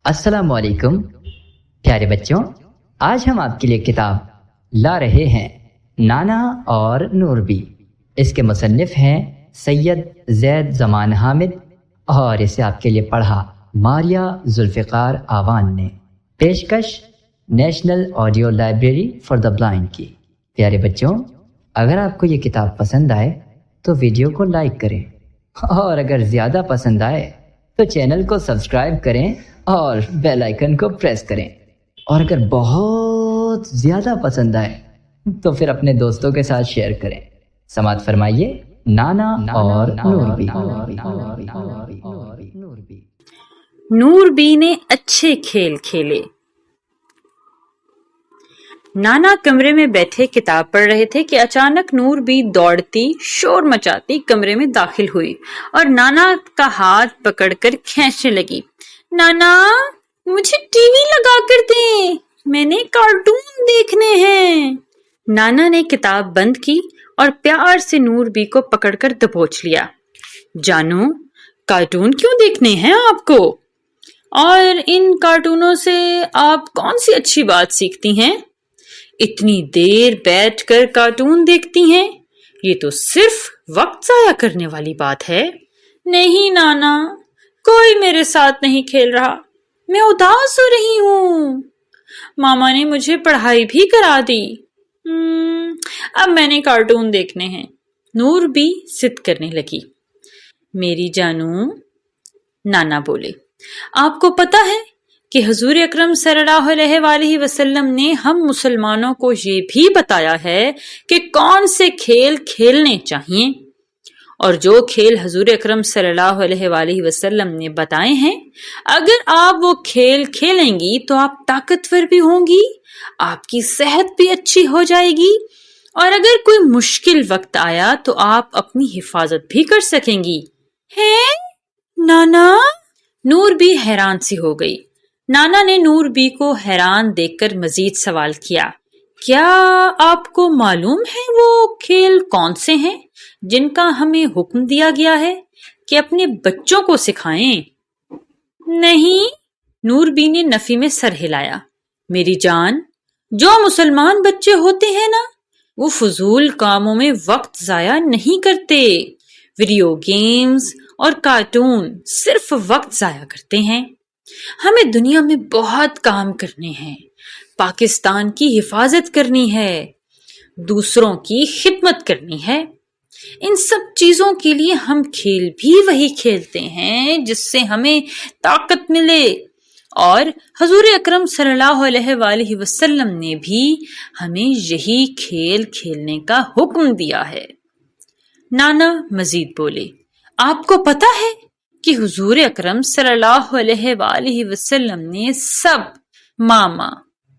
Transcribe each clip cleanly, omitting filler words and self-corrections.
السلام علیکم پیارے بچوں، آج ہم آپ کے لیے کتاب لا رہے ہیں نانا اور نوربی۔ اس کے مصنف ہیں سید زید زمان حامد اور اسے آپ کے لیے پڑھا ماریہ ذوالفقار آوان نے۔ پیشکش national audio library for the blind کی۔ پیارے بچوں، اگر آپ کو یہ کتاب پسند آئے تو ویڈیو کو لائک کریں، اور اگر زیادہ پسند آئے تو چینل کو سبسکرائب کریں اور بیل آئیکن کو پریس کریں، اور اگر بہت زیادہ پسند آئے تو پھر اپنے دوستوں کے ساتھ شیئر کریں۔ سماعت فرمائیے نانا اور نوربی۔ نوربی نے اچھے کھیل کھیلے۔ نانا کمرے میں بیٹھے کتاب پڑھ رہے تھے کہ اچانک نوربی دوڑتی شور مچاتی کمرے میں داخل ہوئی اور نانا کا ہاتھ پکڑ کر کھینچنے لگی۔ نانا، مجھے ٹی وی لگا کر دیں، میں نے کارٹون دیکھنے ہیں۔ نانا نے کتاب بند کی اور پیار سے نوربی کو پکڑ کر دبوچ لیا۔ جانو، کارٹون کیوں دیکھنے ہیں آپ کو؟ اور ان کارٹونوں سے آپ کون سی اچھی بات سیکھتی ہیں؟ اتنی دیر بیٹھ کر کارٹون دیکھتی ہیں، یہ تو صرف وقت ضائع کرنے والی بات ہے۔ نہیں نانا، کوئی میرے ساتھ نہیں کھیل رہا، میں اداس ہو رہی ہوں۔ ماما نے مجھے پڑھائی بھی کرا دی، اب میں نے کارٹون دیکھنے ہیں۔ نوربی ضد کرنے لگی۔ میری جانو، نانا بولے، آپ کو پتہ ہے کہ حضور اکرم صلی اللہ علیہ وآلہ وسلم نے ہم مسلمانوں کو یہ بھی بتایا ہے کہ کون سے کھیل کھیلنے چاہیے، اور جو کھیل حضور اکرم صلی اللہ علیہ وآلہ وسلم نے بتائے ہیں، اگر آپ وہ کھیل کھیلیں گی تو آپ طاقتور بھی ہوں گی، آپ کی صحت بھی اچھی ہو جائے گی، اور اگر کوئی مشکل وقت آیا تو آپ اپنی حفاظت بھی کر سکیں گی۔ ہے نانا؟ نوربی حیران سی ہو گئی۔ نانا نے نوربی کو حیران دیکھ کر مزید سوال کیا، کیا آپ کو معلوم ہے وہ کھیل کون سے ہیں جن کا ہمیں حکم دیا گیا ہے کہ اپنے بچوں کو سکھائیں؟ نہیں، نوربی نے نفی میں سر ہلایا۔ میری جان، جو مسلمان بچے ہوتے ہیں نا، وہ فضول کاموں میں وقت ضائع نہیں کرتے۔ ویڈیو گیمز اور کارٹون صرف وقت ضائع کرتے ہیں۔ ہمیں دنیا میں بہت کام کرنے ہیں، پاکستان کی حفاظت کرنی ہے، دوسروں کی خدمت کرنی ہے۔ ان سب چیزوں کے لیے ہم کھیل بھی وہی کھیلتے ہیں جس سے ہمیں طاقت ملے، اور حضور اکرم صلی اللہ علیہ وآلہ وسلم نے بھی ہمیں یہی کھیل کھیلنے کا حکم دیا ہے۔ نانا مزید بولے، آپ کو پتہ ہے کہ حضور اکرم صلی اللہ علیہ وآلہ وسلم نے سب ماما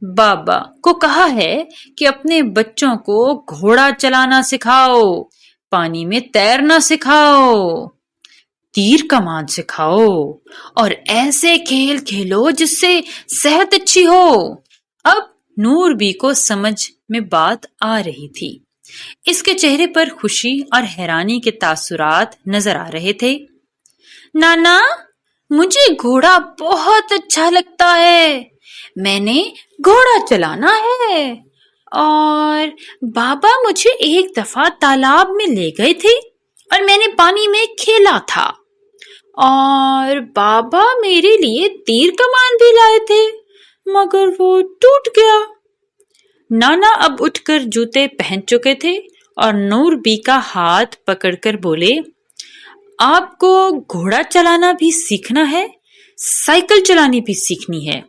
بابا کو کہا ہے کہ اپنے بچوں کو گھوڑا چلانا سکھاؤ، پانی میں تیرنا سکھاؤ، تیر کمان سکھاؤ، اور ایسے کھیل کھیلو جس سے صحت اچھی ہو۔ اب نوربی کو سمجھ میں بات آ رہی تھی۔ اس کے چہرے پر خوشی اور حیرانی کے تاثرات نظر آ رہے تھے۔ نانا، مجھے گھوڑا بہت اچھا لگتا ہے، میں نے گھوڑا چلانا ہے، اور بابا مجھے ایک دفعہ تالاب میں لے گئے تھے اور میں نے پانی میں کھیلا تھا، اور بابا میرے لیے تیر کمان بھی لائے تھے مگر وہ ٹوٹ گیا۔ نانا اب اٹھ کر جوتے پہن چکے تھے اور نوربی کا ہاتھ پکڑ کر بولے، آپ کو گھوڑا چلانا بھی سیکھنا ہے، سائیکل چلانی بھی سیکھنی ہے،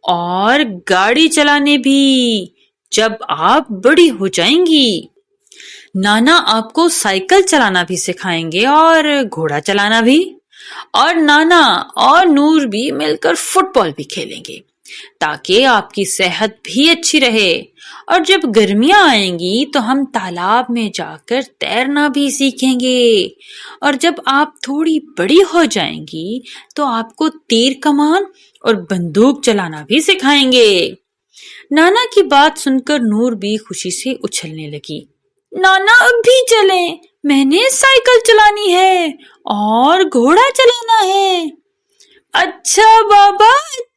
اور گاڑی چلانے بھی جب آپ بڑی ہو جائیں گی۔ نانا آپ کو سائیکل چلانا بھی سکھائیں گے اور گھوڑا چلانا بھی، اور نانا اور نوربی مل کر فٹ بال بھی کھیلیں گے تاکہ آپ کی صحت بھی اچھی رہے، اور جب گرمیاں آئیں گی تو ہم تالاب میں جا کر تیرنا بھی سیکھیں گے، اور جب آپ تھوڑی بڑی ہو جائیں گی تو آپ کو تیر کمان اور بندوق چلانا بھی سکھائیں گے۔ نانا کی بات سن کر نوربی خوشی سے اچھلنے لگی۔ نانا اب بھی چلیں، میں نے سائیکل چلانی ہے اور گھوڑا چلانا ہے۔ اچھا بابا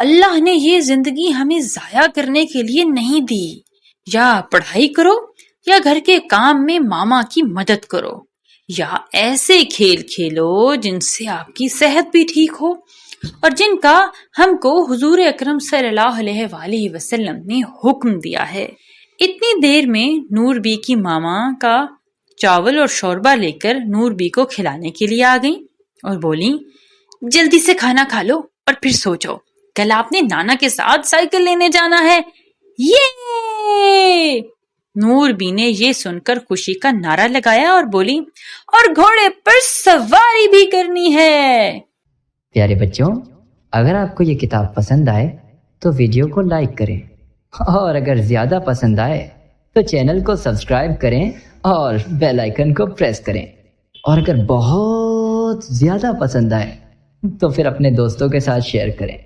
اللہ نے یہ زندگی ہمیں ضائع کرنے کے لیے نہیں دی. یا پڑھائی کرو یا گھر کے کام میں ماما کی مدد کرو یا ایسے کھیل کھیلو جن سے آپ کی صحت بھی ٹھیک ہو اور جن کا ہم کو حضور اکرم صلی اللہ علیہ وآلہ وسلم نے حکم دیا ہے. اتنی دیر میں نور بی کی ماما کا چاول اور شوربہ لے کر نور بی کو کھلانے کے لیے آ گئیں اور بولیں جلدی سے کھانا کھا لو اور پھر سو جاؤ. کل آپ نے نانا کے ساتھ سائیکل لینے جانا ہے. یہ نور بی نے یہ سن کر خوشی کا نعرہ لگایا اور بولی اور گھوڑے پر سواری بھی کرنی ہے. پیارے بچوں، اگر آپ کو یہ کتاب پسند آئے تو ویڈیو کو لائک کریں، اور اگر زیادہ پسند آئے تو چینل کو سبسکرائب کریں اور بیل آئیکن کو پریس کریں، اور اگر بہت زیادہ پسند آئے تو پھر اپنے دوستوں کے ساتھ شیئر کریں.